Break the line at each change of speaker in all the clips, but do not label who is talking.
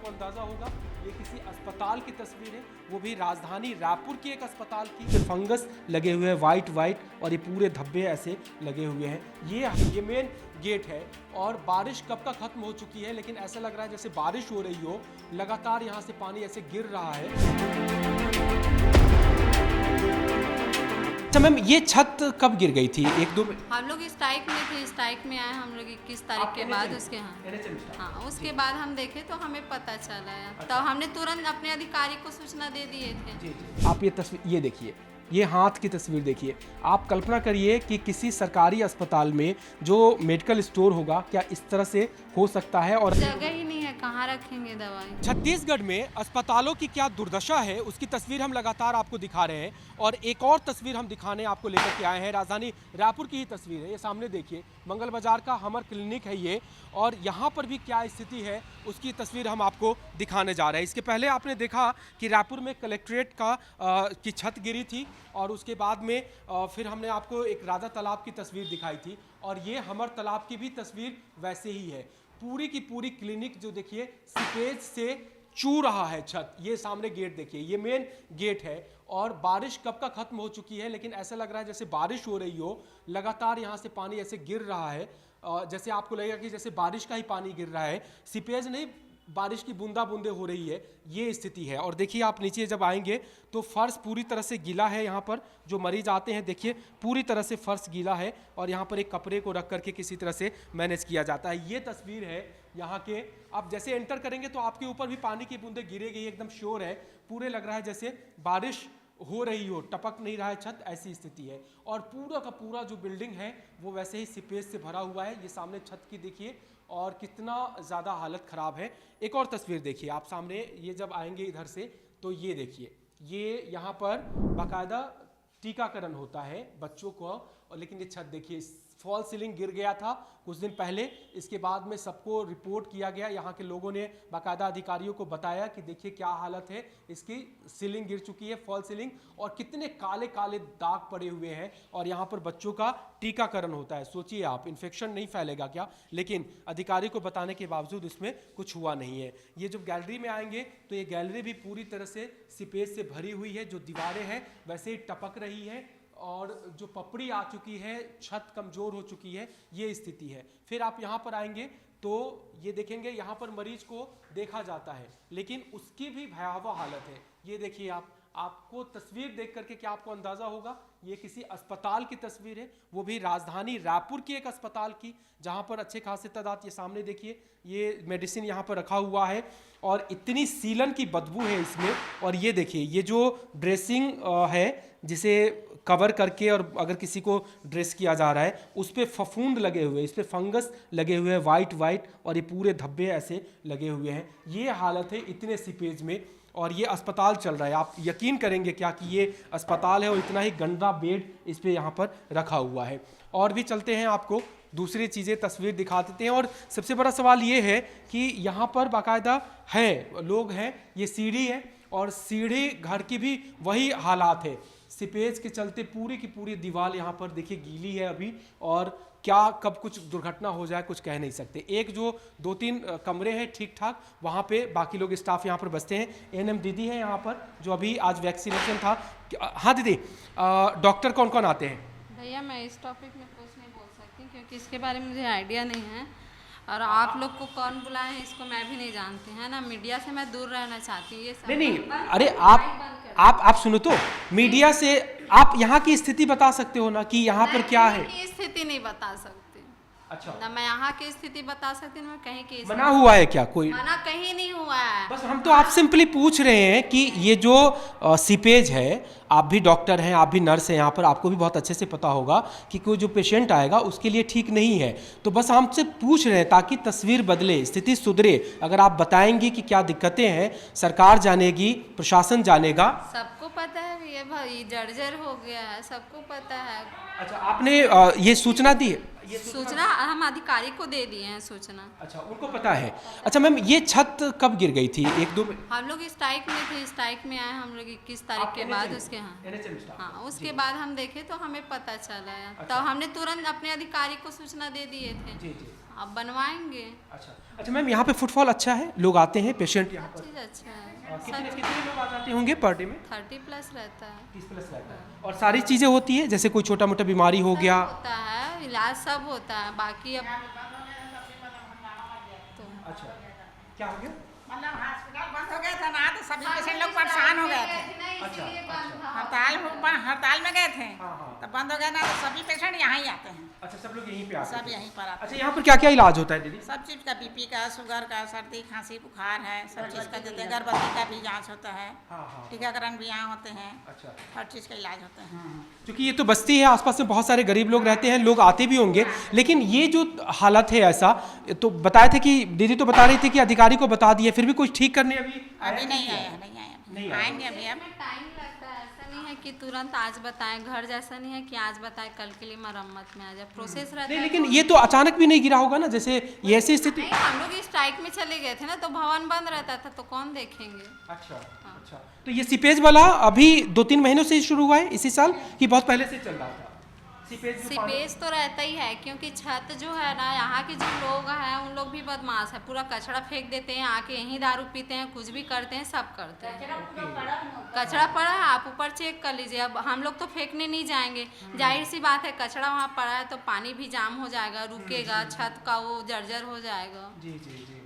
आपको अंदाजा होगा ये किसी अस्पताल की तस्वीर है, वो भी राजधानी रायपुर की एक अस्पताल की। फंगस लगे हुए हैं वाइट और ये पूरे धब्बे ऐसे लगे हुए हैं। ये मेन गेट है और बारिश कब का खत्म हो चुकी है, लेकिन ऐसा लग रहा है जैसे बारिश हो रही हो, लगातार यहाँ से पानी ऐसे गिर रहा है। अच्छा मैम, ये छत कब गिर गई थी? एक दो
हम लोग स्ट्राइक में थे, स्ट्राइक में आए हम लोग 21 तारीख के बाद। उसके हाँ उसके बाद हम देखे तो हमें पता चला है, तो हमने तुरंत अपने अधिकारी को सूचना दे दिए थे।
जी। आप ये तस्वीर ये देखिए, ये हाथ की तस्वीर देखिए। आप कल्पना करिए कि किसी सरकारी अस्पताल में जो मेडिकल स्टोर होगा, क्या इस तरह से हो सकता है? और
जगह ही नहीं है, कहाँ रखेंगे दवाई।
छत्तीसगढ़ में अस्पतालों की क्या दुर्दशा है, उसकी तस्वीर हम लगातार आपको दिखा रहे हैं। और एक और तस्वीर हम दिखाने आपको लेकर के आए हैं, राजधानी रायपुर की ही तस्वीर है। ये सामने देखिए, मंगल बाजार का हमर क्लिनिक है ये, और यहाँ पर भी क्या स्थिति है उसकी तस्वीर हम आपको दिखाने जा रहे हैं। इसके पहले आपने देखा कि रायपुर में कलेक्ट्रेट की छत गिरी थी, और उसके बाद में फिर हमने आपको एक राजा तालाब की तस्वीर दिखाई थी, और ये हमर तालाब की भी तस्वीर वैसे ही है। पूरी की पूरी क्लिनिक जो देखिए सीपेज से चू रहा है छत। ये सामने गेट देखिए, ये मेन गेट है, और बारिश कब का खत्म हो चुकी है, लेकिन ऐसा लग रहा है जैसे बारिश हो रही हो, लगातार यहाँ से पानी ऐसे गिर रहा है, जैसे आपको लगेगा कि जैसे बारिश का ही पानी गिर रहा है। सीपेज नहीं, बारिश की बूंदा बूंदे हो रही है, ये स्थिति है। और देखिए आप नीचे जब आएंगे तो फर्श पूरी तरह से गीला है। यहाँ पर जो मरीज आते हैं देखिए पूरी तरह से फर्श गीला है, और यहाँ पर एक कपड़े को रख करके किसी तरह से मैनेज किया जाता है। ये तस्वीर है यहाँ के। आप जैसे एंटर करेंगे तो आपके ऊपर भी पानी की बूंदे गिरेगी, एकदम श्योर है। पूरे लग रहा है जैसे बारिश हो रही हो, टपक नहीं रहा है छत, ऐसी स्थिति है। और पूरा का पूरा जो बिल्डिंग है वो वैसे ही सीपेज से भरा हुआ है। ये सामने छत की देखिए, और कितना ज़्यादा हालत ख़राब है। एक और तस्वीर देखिए आप सामने, ये जब आएंगे इधर से तो ये देखिए, ये यहाँ पर बाकायदा टीकाकरण होता है बच्चों को, और लेकिन ये छत देखिए, फॉल सीलिंग गिर गया था कुछ दिन पहले। इसके बाद में सबको रिपोर्ट किया गया, यहाँ के लोगों ने बाकायदा अधिकारियों को बताया कि देखिए क्या हालत है, इसकी सीलिंग गिर चुकी है, फॉल सीलिंग, और कितने काले काले दाग पड़े हुए हैं। और यहाँ पर बच्चों का टीकाकरण होता है। सोचिए आप, इन्फेक्शन नहीं फैलेगा क्या? लेकिन अधिकारी को बताने के बावजूद इसमें कुछ हुआ नहीं है। ये जब गैलरी में आएंगे तो ये गैलरी भी पूरी तरह से सीपेज से भरी हुई है। जो दीवारें हैं वैसे ही टपक रही है, और जो पपड़ी आ चुकी है, छत कमजोर हो चुकी है, ये स्थिति है। फिर आप यहाँ पर आएंगे तो ये देखेंगे यहाँ पर मरीज को देखा जाता है, लेकिन उसकी भी भयावह हालत है। ये देखिए आपको तस्वीर देख करके क्या आपको अंदाजा होगा, ये किसी अस्पताल की तस्वीर है, वो भी राजधानी रायपुर की एक अस्पताल की, जहां पर अच्छे खासे तादाद। ये सामने देखिए, ये मेडिसिन यहाँ पर रखा हुआ है, और इतनी सीलन की बदबू है इसमें। और ये देखिए, ये जो ड्रेसिंग है जिसे कवर करके और अगर किसी को ड्रेस किया जा रहा है, उस पर फफूंद लगे हुए, इस पर फंगस लगे हुए हैं वाइट, और ये पूरे धब्बे ऐसे लगे हुए हैं। ये हालत है इतने सीपेज में, और ये अस्पताल चल रहा है। आप यकीन करेंगे क्या कि ये अस्पताल है, और इतना ही गंदा बेड इस पे यहाँ पर रखा हुआ है। और भी चलते हैं, आपको दूसरी चीज़ें तस्वीर दिखा देते हैं। और सबसे बड़ा सवाल ये है कि यहाँ पर बाकायदा है लोग हैं, ये सीढ़ी है, और सीढ़ी घर की भी वही हालात है। सीपेज के चलते पूरी की पूरी दीवार यहाँ पर देखिए गीली है अभी, और क्या कब कुछ दुर्घटना हो जाए कुछ कह नहीं सकते। एक जो 2-3 कमरे हैं ठीक ठाक, वहाँ पे बाकी लोग स्टाफ यहाँ पर बसते हैं। एएनएम दीदी है यहाँ पर, जो अभी आज वैक्सीनेशन था। हाँ दीदी, डॉक्टर कौन कौन आते हैं?
भैया मैं इस टॉपिक में कुछ नहीं बोल सकती, क्योंकि इसके बारे में मुझे आइडिया नहीं है, और आप लोग को कौन बुलाए हैं इसको मैं भी नहीं जानती, है ना। मीडिया से मैं दूर रहना चाहती हूँ। ये सब
नहीं, अरे आप सुनो तो, मीडिया से आप यहाँ की स्थिति बता सकते हो ना कि यहाँ पर क्या है।
स्थिति नहीं बता सकती।
अच्छा,
ना मैं यहाँ की स्थिति बता सकती हूँ, मैं कहीं की
मना हुआ है क्या? कोई
मना कहीं नहीं हुआ है।
बस हम तो आप सिंपली पूछ रहे हैं कि ये जो सीपेज है, आप भी डॉक्टर हैं, आप भी नर्स हैं यहाँ पर, आपको भी बहुत अच्छे से पता होगा कि कोई जो पेशेंट आएगा उसके लिए ठीक नहीं है। तो बस हमसे पूछ रहे हैं ताकि तस्वीर बदले, स्थिति सुधरे। अगर आप बताएंगी कि क्या दिक्कतें हैं, सरकार जानेगी, प्रशासन जानेगा।
सबको पता है भैया, ये भाई जर्जर हो गया है, सबको पता है।
अच्छा, आपने ये सूचना दी है?
सूचना हम अधिकारी को दे दिए हैं सूचना।
अच्छा, उनको पता है। अच्छा मैम, ये छत कब गिर गई थी? एक दो
हम लोग स्ट्राइक में थे, स्ट्राइक में आए हम लोग 21 तारीख के बाद उसके हाँ उसके बाद हम देखे तो हमें पता चला है, तो हमने तुरंत अपने अधिकारी को सूचना दे दिए थे।
जी जी।
अब बनवाएंगे।
अच्छा मैम, यहाँ पे फुटफॉल अच्छा है, लोग आते हैं पेशेंट यहाँ पर?
चीज़ अच्छा है।
कितने लोग आ जाते होंगे पर डे में?
30+ रहता है।
30+ रहता है। और सारी चीज़ें होती है, जैसे कोई छोटा मोटा बीमारी हो गया?
होता है, इलाज सब होता है, बाकी अब तो
अच्छा, क्या हो गया?
मतलब हॉस्पिटल बंद हो गया था ना, तो सभी पेशेंट लोग परेशान हो गए थे। हड़ताल में गए थे, तो बंद हो गया ना, तो सभी पेशेंट यहाँ ही आते हैं।
अच्छा, सब लोग यहीं पे आते हैं?
सब यहीं पर आते
अच्छा, यहाँ पर क्या क्या इलाज होता है दीदी?
हैं। सब चीज़ का, बीपी का, शुगर का, सर्दी खांसी बुखार है, सब चीज़ का देते हैं। गर्भवती का भी जांच होता है, टीकाकरण भी यहाँ होते हैं।
अच्छा,
हर चीज़ का इलाज होता है।
क्योंकि ये तो बस्ती है, आसपास में बहुत सारे गरीब लोग रहते हैं, लोग आते भी होंगे, लेकिन ये जो हालत है ऐसा, तो बताए थे कि दीदी तो बता रही थी कि अधिकारी को बता दिए, फिर भी कुछ ठीक करने अभी
नहीं आया, आएंगे अभी। अब
टाइम लगता है, ऐसा नहीं है कि तुरंत आज बताएं, घर जैसा नहीं है कि आज बताएं कल के लिए मरम्मत में आ जाए, प्रोसेस रहता
नहीं,
है।
लेकिन ये तो अचानक भी नहीं गिरा होगा ना, जैसे ये ऐसी स्थिति?
नहीं, हम लोग स्ट्राइक में चले गए थे ना, तो भवन बंद रहता था, तो कौन देखेंगे।
अच्छा अच्छा, तो ये सीपेज वाला अभी 2-3 महीनों से ही शुरू हुआ है इसी साल, कि बहुत पहले से चल रहा था?
सीपेज तो रहता ही है, क्योंकि छत जो है ना, यहाँ के जो लोग हैं उन लोग भी बदमाश है, पूरा कचरा फेंक देते हैं, आके यहीं दारू पीते हैं, कुछ भी करते हैं, सब करते हैं। कचरा पड़ा है, आप ऊपर चेक कर लीजिए। अब हम लोग तो फेंकने नहीं जाएंगे, जाहिर सी बात है, कचरा वहाँ पड़ा है तो पानी भी जाम हो जाएगा, रुकेगा, छत का वो जर्जर हो जाएगा।
जी जी जी।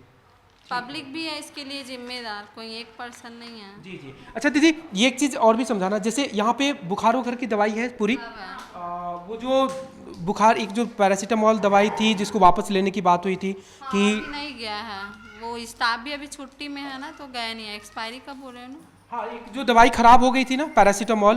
पब्लिक भी है इसके लिए जिम्मेदार, कोई एक पर्सन नहीं है।
जी जी। अच्छा दीदी, ये एक चीज़ और भी समझाना, जैसे यहाँ पे बुखारों घर की दवाई है पूरी, वो जो बुखार, एक जो पैरासीटामोल दवाई थी जिसको वापस लेने की बात हुई थी कि
अभी नहीं गया है, वो स्टाफ भी अभी छुट्टी में है ना, तो गए नहीं है। एक्सपायरी कब हो रहे हैं ना?
हाँ, एक जो दवाई खराब हो गई थी ना पैरासीटामोल,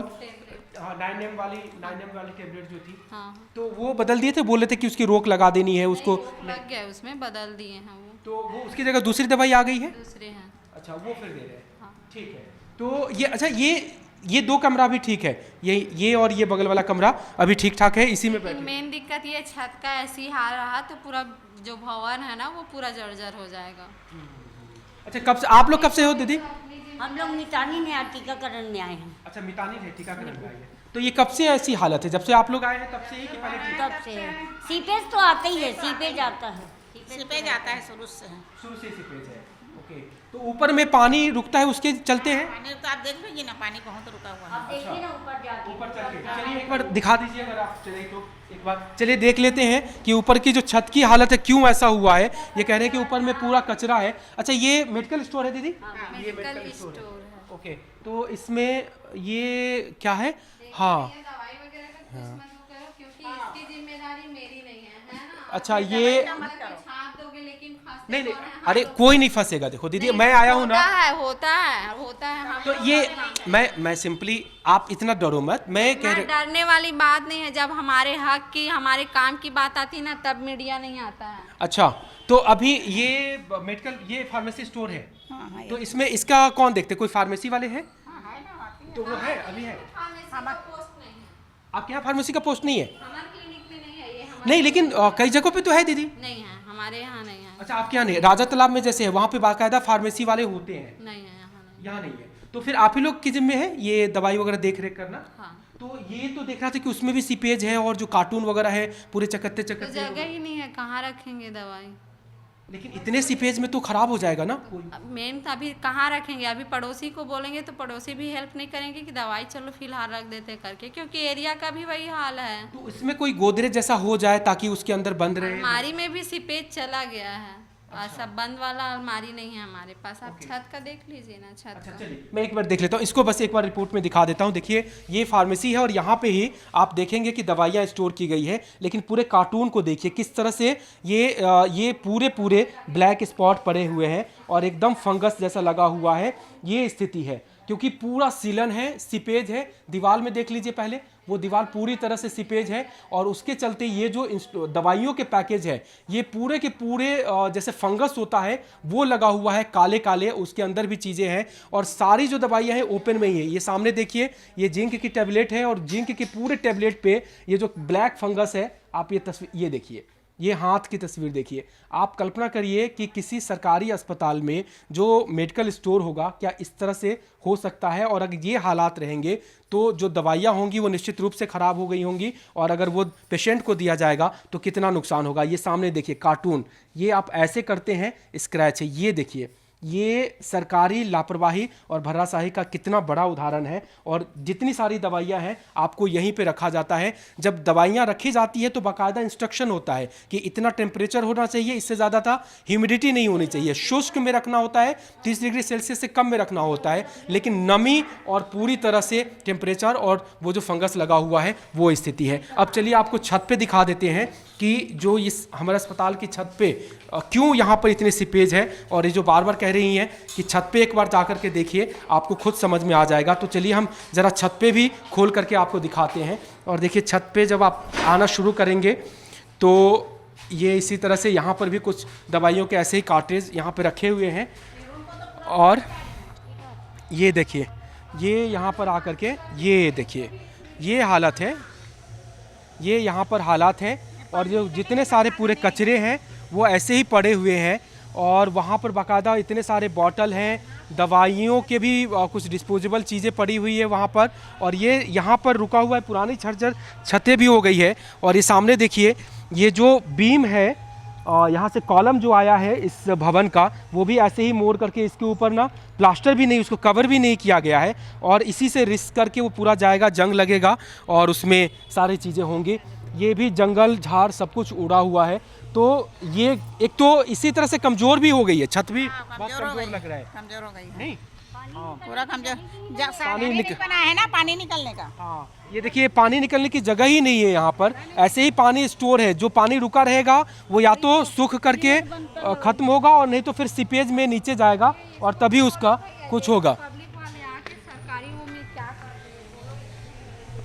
हाँ 9M वाली टेबलेट जो थी,
हाँ
तो वो बदल दिए थे, बोले थे कि उसकी रोक लगा देनी है उसको,
लग गया, उसमें बदल दिए हैं वो,
तो वो उसकी जगह दूसरी दवाई आ गई है।
दूसरे हैं।
अच्छा, वो फिर दे रहे हैं।
हाँ।
ठीक है, तो ये अच्छा, ये 2 कमरा भी ठीक है, ये और ये बगल वाला कमरा अभी ठीक ठाक है, इसी में
लेकिन
बैठे।
मेन दिक्कत ये छत का ऐसी हाल रहा तो पूरा जो भवन है ना वो पूरा जर्जर हो जाएगा।
अच्छा, कब से आप लोग कब से हो दीदी?
हम लोग मितानी में आज टीकाकरण में आए हैं।
अच्छा, मितानी है, टीकाकरण में आई है। तो ये कब से ऐसी हालत है? जब से आप लोग आए हैं तब से ही कि पहले थी?
तब से सीपेज तो आता ही है, सीपेज आता है।
सीपेज आता है, शुरू से है।
शुरू से ही सीपेज है। ओके, तो ऊपर में पानी रुकता है उसके चलते हैं?
पानी तो आप देख लीजिए ना, पानी बहुत रुका हुआ है।
आप देखिए ना ऊपर जाके।
ऊपर चल के चलिए एक बार दिखा दीजिए, अगर आप चलिए तो एक बार चलिए देख लेते हैं कि ऊपर की जो छत की हालत है क्यों ऐसा हुआ है। ये कह रहे हैं कि ऊपर में पूरा कचरा है। अच्छा, ये मेडिकल स्टोर है दीदी? ये
मेडिकल स्टोर है।
ओके, तो इसमें ये क्या है? हाँ,
दवाई वगैरह का कुछ मत करो, क्योंकि इसकी जिम्मेदारी मेरी नहीं है ना।
अच्छा, ये
छाप दोगे लेकिन फंसते
नहीं,
कौन है?
अरे कोई नहीं फंसेगा। देखो दीदी, मैं आया हूँ ना,
होता है हम
तो ये मैं सिंपली, आप इतना डरो मत, मैं कह रहा,
डरने वाली बात नहीं है। जब हमारे हक की, हमारे काम की बात आती है ना, तब मीडिया नहीं आता है।
अच्छा, तो अभी ये मेडिकल, ये फार्मेसी स्टोर है, तो इसमें इसका कौन देखते? कोई फार्मेसी वाले हैं? तो वो है, अभी है।
पोस्ट नहीं है,
आपके यहाँ फार्मेसी का पोस्ट नहीं है?
हमारे क्लिनिक में नहीं है ये,
नहीं, लेकिन कई जगहों पे तो है दीदी।
नहीं है, हमारे यहाँ नहीं है।
अच्छा, आपके यहाँ नहीं? राजा तालाब में जैसे है, वहाँ पे बाकायदा फार्मेसी वाले होते हैं,
नहीं है, यहाँ नहीं।
यहाँ नहीं है। तो फिर आप ही लोग की जिम्मे है ये दवाई वगैरह देख रेख करना?
हाँ,
तो ये तो देख रहा था कि उसमें भी सीपेज है और जो कार्टून वगैरह है पूरे चकत्ते
तो
चकत्ते,
जगह ही नहीं है, कहाँ रखेंगे दवाई?
लेकिन इतने सीपेज में तो खराब हो जाएगा ना।
मेन तो अभी कहाँ रखेंगे? अभी पड़ोसी को बोलेंगे तो पड़ोसी भी हेल्प नहीं करेंगे कि दवाई चलो फिलहाल रख देते करके, क्योंकि एरिया का भी वही हाल है।
तो इसमें कोई गोदरेज जैसा हो जाए ताकि उसके अंदर बंद रहे।
अलमारी में भी सीपेज चला गया है, और सब बंद वाला अलमारी नहीं है हमारे पास। आप छत का देख लीजिए ना, छत
अच्छा,
का।
चलिए मैं एक बार देख लेता हूँ इसको, बस एक बार रिपोर्ट में दिखा देता हूँ। देखिए, ये फार्मेसी है और यहाँ पे ही आप देखेंगे कि दवाइयाँ स्टोर की गई है, लेकिन पूरे कार्टून को देखिए किस तरह से ये पूरे ब्लैक स्पॉट पड़े हुए हैं और एकदम फंगस जैसा लगा हुआ है, ये स्थिति है। क्योंकि पूरा सीलन है, सीपेज है। दीवार में देख लीजिए पहले, वो दीवार पूरी तरह से सीपेज है और उसके चलते ये जो दवाइयों के पैकेज है ये पूरे के पूरे जैसे फंगस होता है वो लगा हुआ है, काले काले उसके अंदर भी चीज़ें हैं और सारी जो दवाइयाँ हैं ओपन में ही है। ये सामने देखिए, ये जिंक की टैबलेट है और जिंक के पूरे टैबलेट पे ये जो ब्लैक फंगस है, आप ये तस्वीर ये देखिए, ये हाथ की तस्वीर देखिए। आप कल्पना करिए कि किसी सरकारी अस्पताल में जो मेडिकल स्टोर होगा क्या इस तरह से हो सकता है, और अगर ये हालात रहेंगे तो जो दवाइयाँ होंगी वो निश्चित रूप से ख़राब हो गई होंगी और अगर वो पेशेंट को दिया जाएगा तो कितना नुकसान होगा। ये सामने देखिए कार्टून, ये आप ऐसे करते हैं, स्क्रैच है, ये देखिए, ये सरकारी लापरवाही और भर्राशाही का कितना बड़ा उदाहरण है। और जितनी सारी दवाइयाँ हैं आपको यहीं पे रखा जाता है। जब दवाइयाँ रखी जाती है तो बाकायदा इंस्ट्रक्शन होता है कि इतना टेम्परेचर होना चाहिए, इससे ज़्यादा था, ह्यूमिडिटी नहीं होनी चाहिए, शुष्क में रखना होता है, 30 डिग्री सेल्सियस से कम में रखना होता है, लेकिन नमी और पूरी तरह से टेम्परेचर और वो जो फंगस लगा हुआ है वो स्थिति है। अब चलिए आपको छत पे दिखा देते हैं कि जो इस हमारे अस्पताल की छत पे क्यों यहाँ पर इतने सीपेज है, और ये जो बार बार कह रही हैं कि छत पे एक बार जा कर के देखिए, आपको खुद समझ में आ जाएगा। तो चलिए हम ज़रा छत पे भी खोल करके आपको दिखाते हैं। और देखिए छत पे जब आप आना शुरू करेंगे तो ये इसी तरह से यहाँ पर भी कुछ दवाइयों के ऐसे ही कार्ट्रिज यहाँ पर रखे हुए हैं। और ये देखिए, ये यहाँ पर आकर के ये देखिए, ये हालत है, ये यहाँ पर हालात हैं। और जो जितने सारे पूरे कचरे हैं वो ऐसे ही पड़े हुए हैं और वहाँ पर बाकायदा इतने सारे बॉटल हैं, दवाइयों के भी कुछ डिस्पोजेबल चीज़ें पड़ी हुई है वहाँ पर। और ये यहाँ पर रुका हुआ है, पुरानी छर्जर छतें भी हो गई है। और ये सामने देखिए, ये जो बीम है यहाँ से कॉलम जो आया है इस भवन का, वो भी ऐसे ही मोड़ करके इसके ऊपर ना प्लास्टर भी नहीं, उसको कवर भी नहीं किया गया है और इसी से रिस्क करके वो पूरा जाएगा, जंग लगेगा और उसमें सारी चीज़ें होंगी। ये भी जंगल झाड़ सब कुछ उड़ा हुआ है। तो ये एक तो इसी तरह से कमज़ोर भी हो गई है, छत भी बहुत कमज़ोर लग रहा है।
कमजोर हो गई है।
नहीं,
पूरा कमजोर, पानी नहीं बना है ना, पानी निकलने का।
हाँ, ये देखिए पानी निकलने की जगह ही नहीं है यहाँ पर, ऐसे ही पानी स्टोर है। जो पानी रुका रहेगा वो या तो सूख करके ख़त्म होगा और नहीं तो फिर सीपेज में नीचे जाएगा और तभी उसका कुछ होगा।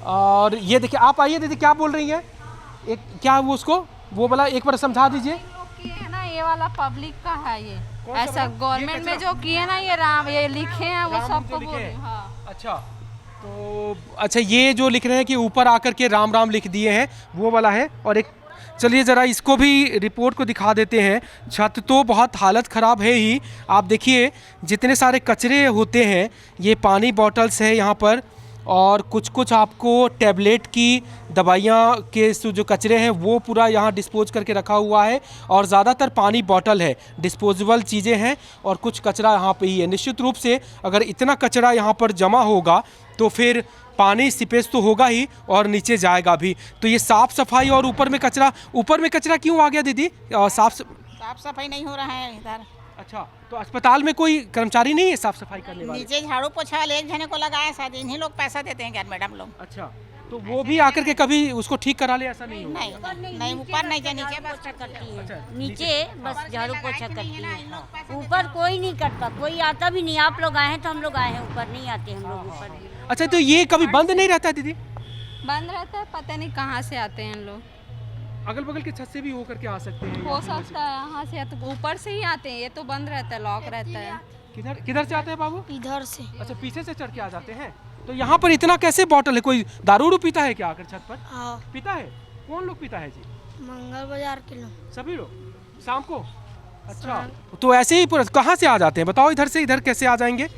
और ये देखिए, आप आइए दीदी, क्या बोल रही हैं? एक क्या वो उसको वो बोला, एक बार समझा दीजिए।
है ना, ये वाला पब्लिक का है, ये ऐसा गवर्नमेंट में जो किए ना, ये राम ये लिखे हैं वो सबको बोल। हाँ।
अच्छा, तो अच्छा ये जो लिख रहे हैं कि ऊपर आकर के राम राम लिख दिए हैं वो वाला है। और एक चलिए ज़रा इसको भी रिपोर्ट को दिखा देते हैं। छत तो बहुत हालत ख़राब है ही, आप देखिए जितने सारे कचरे होते हैं, ये पानी बॉटल्स है यहाँ पर और कुछ कुछ आपको टैबलेट की दवाइयाँ के जो कचरे हैं वो पूरा यहाँ डिस्पोज करके रखा हुआ है और ज़्यादातर पानी बॉटल है, डिस्पोजेबल चीज़ें हैं और कुछ कचरा यहाँ पे ही है। निश्चित रूप से अगर इतना कचरा यहाँ पर जमा होगा तो फिर पानी सीपेज तो होगा ही और नीचे जाएगा भी। तो ये साफ़ सफाई और ऊपर में कचरा क्यों आ गया दीदी? साफ
सफाई नहीं हो रहा है इधर।
अच्छा, तो अस्पताल में कोई कर्मचारी नहीं है साफ सफाई करने वाले?
नीचे झाड़ू पोछा वाले एक जने को लगाया, शायद इन्हीं लोग पैसा देते हैं क्या मैडम लोग?
अच्छा, तो वो भी आकर के कभी उसको ठीक करा ले, ऐसा नहीं होगा?
नहीं, ऊपर नहीं, नीचे बस
करती है।
अच्छा,
नीचे बस झाड़ू पोछा करती है, ऊपर कोई नहीं करता, कोई आता भी नहीं। आप लोग आए हैं तो हम लोग आए हैं, ऊपर नहीं आते हम लोग ऊपर।
अच्छा, तो ये कभी बंद नहीं रहता है दीदी?
बंद रहता है, पता नहीं कहाँ से आते हैं लोग।
अगल बगल के छत से भी होकर के आ सकते हैं?
हो सकता है यहाँ से, तो ऊपर से ही आते हैं, ये तो बंद रहता है, लॉक रहता है।
किधर से आते हैं बाबू?
इधर से।
अच्छा, पीछे से चढ़ के आ जाते हैं। तो यहाँ पर इतना कैसे बॉटल है? कोई दारू पीता है क्या आकर छत पर?
हाँ,
पीता है? कौन लोग पीता है जी?
मंगल बाजार के लोग।
सभी लोग शाम को? अच्छा, तो ऐसे ही पूरा कहाँ से आ जाते हैं बताओ? इधर कैसे आ जाएंगे?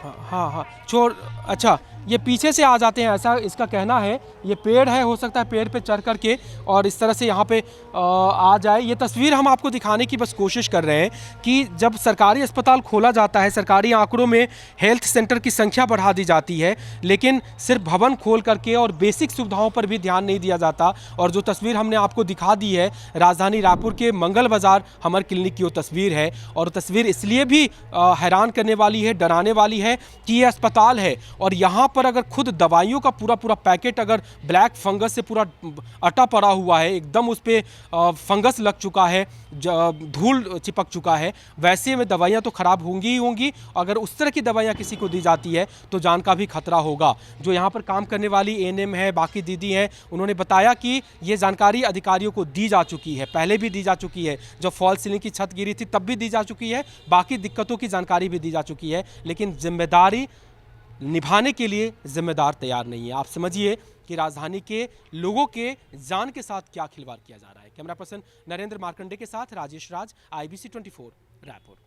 हाँ, चोर। अच्छा, ये पीछे से आ जाते हैं, ऐसा इसका कहना है। ये पेड़ है, हो सकता है पेड़ पे चढ़ करके और इस तरह से यहाँ पे आ जाए। ये तस्वीर हम आपको दिखाने की बस कोशिश कर रहे हैं कि जब सरकारी अस्पताल खोला जाता है, सरकारी आंकड़ों में हेल्थ सेंटर की संख्या बढ़ा दी जाती है, लेकिन सिर्फ भवन खोल करके और बेसिक सुविधाओं पर भी ध्यान नहीं दिया जाता। और जो तस्वीर हमने आपको दिखा दी है राजधानी रायपुर के मंगल बाज़ार हमर क्लिनिक की वो तस्वीर है। और तस्वीर इसलिए भी हैरान करने वाली है, डराने वाली है कि ये अस्पताल है और यहाँ पर अगर खुद दवाइयों का पूरा पूरा पैकेट अगर ब्लैक फंगस से पूरा अटा पड़ा हुआ है, एकदम उस पर फंगस लग चुका है, धूल चिपक चुका है, वैसे में दवाइयाँ तो ख़राब होंगी ही होंगी। अगर उस तरह की दवाइयाँ किसी को दी जाती है तो जान का भी खतरा होगा। जो यहाँ पर काम करने वाली एएनएम है, बाकी दीदी हैं, उन्होंने बताया कि ये जानकारी अधिकारियों को दी जा चुकी है, पहले भी दी जा चुकी है। जब फॉल्स सीलिंग की छत गिरी थी तब भी दी जा चुकी है, बाकी दिक्कतों की जानकारी भी दी जा चुकी है, लेकिन जिम्मेदारी निभाने के लिए जिम्मेदार तैयार नहीं है। आप समझिए कि राजधानी के लोगों के जान के साथ क्या खिलवाड़ किया जा रहा है। कैमरा पर्सन नरेंद्र मार्कंडे के साथ राजेश राज, IBC 24 रायपुर।